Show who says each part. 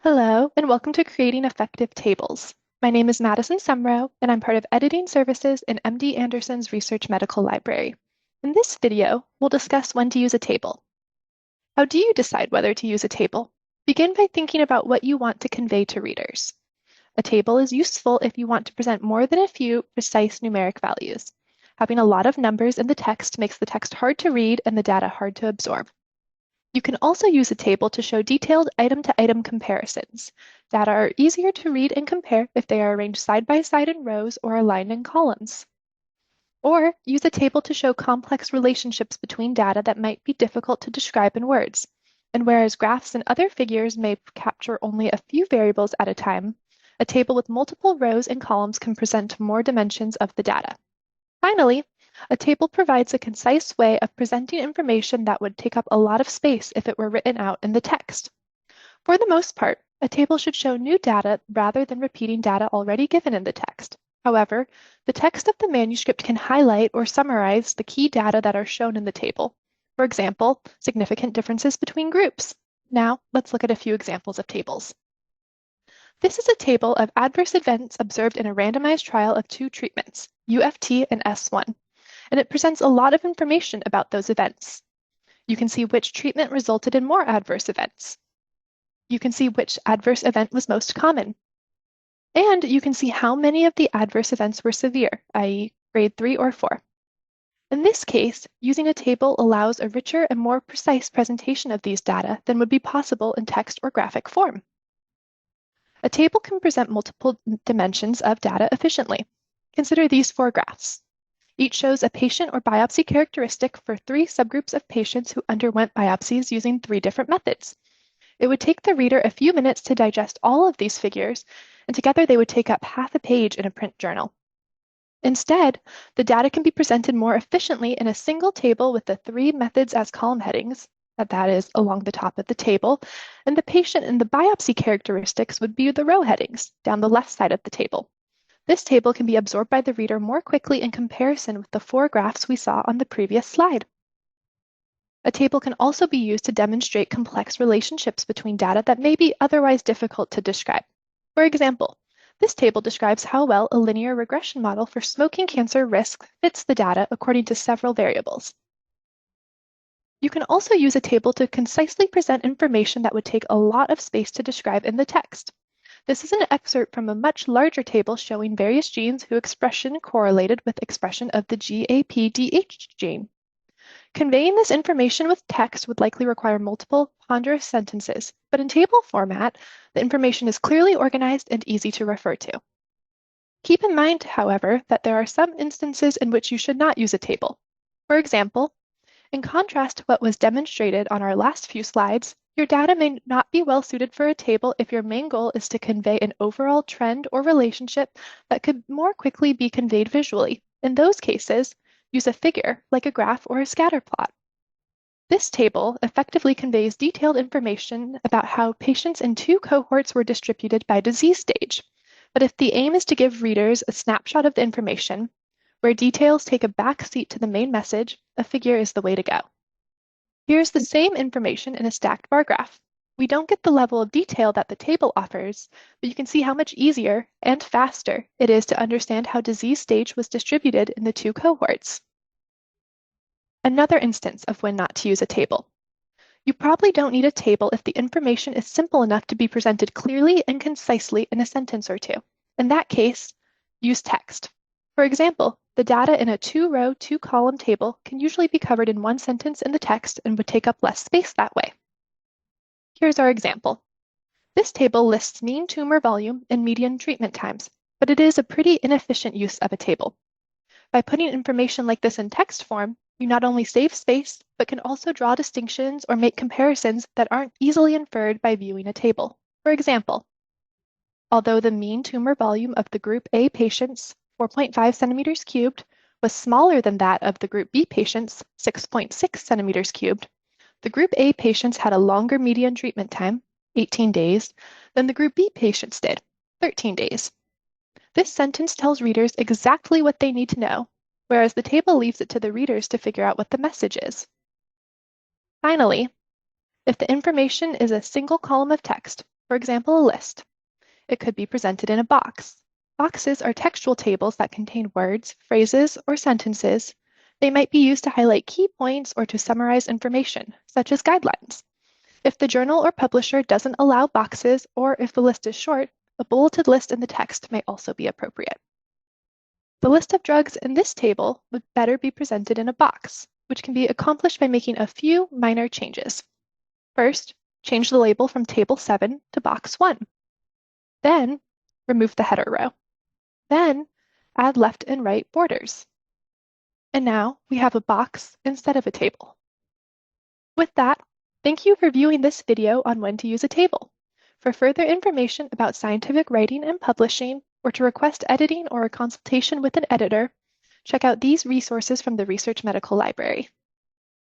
Speaker 1: Hello, and welcome to Creating Effective Tables. My name is Madison Sumrow, and I'm part of Editing Services in MD Anderson's Research Medical Library. In this video, we'll discuss when to use a table. How do you decide whether to use a table? Begin by thinking about what you want to convey to readers. A table is useful if you want to present more than a few precise numeric values. Having a lot of numbers in the text makes the text hard to read and the data hard to absorb. You can also use a table to show detailed item-to-item comparisons. Data are easier to read and compare if they are arranged side by side in rows or aligned in columns. Or use a table to show complex relationships between data that might be difficult to describe in words. And whereas graphs and other figures may capture only a few variables at a time, a table with multiple rows and columns can present more dimensions of the data. Finally, a table provides a concise way of presenting information that would take up a lot of space if it were written out in the text. For the most part, a table should show new data rather than repeating data already given in the text. However, the text of the manuscript can highlight or summarize the key data that are shown in the table. For example, significant differences between groups. Now, let's look at a few examples of tables. This is a table of adverse events observed in a randomized trial of two treatments, UFT and S1, and it presents a lot of information about those events. You can see which treatment resulted in more adverse events. You can see which adverse event was most common. And you can see how many of the adverse events were severe, i.e. grade 3 or 4. In this case, using a table allows a richer and more precise presentation of these data than would be possible in text or graphic form. A table can present multiple dimensions of data efficiently. Consider these four graphs. Each shows a patient or biopsy characteristic for three subgroups of patients who underwent biopsies using three different methods. It would take the reader a few minutes to digest all of these figures, and together they would take up half a page in a print journal. Instead, the data can be presented more efficiently in a single table with the three methods as column headings, that is, along the top of the table, and the patient and the biopsy characteristics would be the row headings, down the left side of the table. This table can be absorbed by the reader more quickly in comparison with the four graphs we saw on the previous slide. A table can also be used to demonstrate complex relationships between data that may be otherwise difficult to describe. For example, this table describes how well a linear regression model for smoking cancer risk fits the data according to several variables. You can also use a table to concisely present information that would take a lot of space to describe in the text. This is an excerpt from a much larger table showing various genes whose expression correlated with expression of the GAPDH gene. Conveying this information with text would likely require multiple ponderous sentences, but in table format, the information is clearly organized and easy to refer to. Keep in mind, however, that there are some instances in which you should not use a table. For example, in contrast to what was demonstrated on our last few slides, your data may not be well suited for a table if your main goal is to convey an overall trend or relationship that could more quickly be conveyed visually. In those cases, use a figure like a graph or a scatter plot. This table effectively conveys detailed information about how patients in two cohorts were distributed by disease stage. But if the aim is to give readers a snapshot of the information, where details take a back seat to the main message, a figure is the way to go. Here's the same information in a stacked bar graph. We don't get the level of detail that the table offers, but you can see how much easier and faster it is to understand how disease stage was distributed in the two cohorts. Another instance of when not to use a table. You probably don't need a table if the information is simple enough to be presented clearly and concisely in a sentence or two. In that case, use text. For example, the data in a two-row, two-column table can usually be covered in one sentence in the text and would take up less space that way. Here's our example. This table lists mean tumor volume and median treatment times, but it is a pretty inefficient use of a table. By putting information like this in text form, you not only save space, but can also draw distinctions or make comparisons that aren't easily inferred by viewing a table. For example, although the mean tumor volume of the Group A patients, 4.5 centimeters cubed, was smaller than that of the Group B patients, 6.6 centimeters cubed, the Group A patients had a longer median treatment time, 18 days, than the Group B patients did, 13 days. This sentence tells readers exactly what they need to know, whereas the table leaves it to the readers to figure out what the message is. Finally, if the information is a single column of text, for example, a list. It could be presented in a box. Boxes are textual tables that contain words, phrases, or sentences. They might be used to highlight key points or to summarize information, such as guidelines. If the journal or publisher doesn't allow boxes, or if the list is short, a bulleted list in the text may also be appropriate. The list of drugs in this table would better be presented in a box, which can be accomplished by making a few minor changes. First, change the label from Table 7 to Box 1. Then, remove the header row. Then, add left and right borders. And now we have a box instead of a table. With that, thank you for viewing this video on when to use a table. For further information about scientific writing and publishing, or to request editing or a consultation with an editor, check out these resources from the Research Medical Library.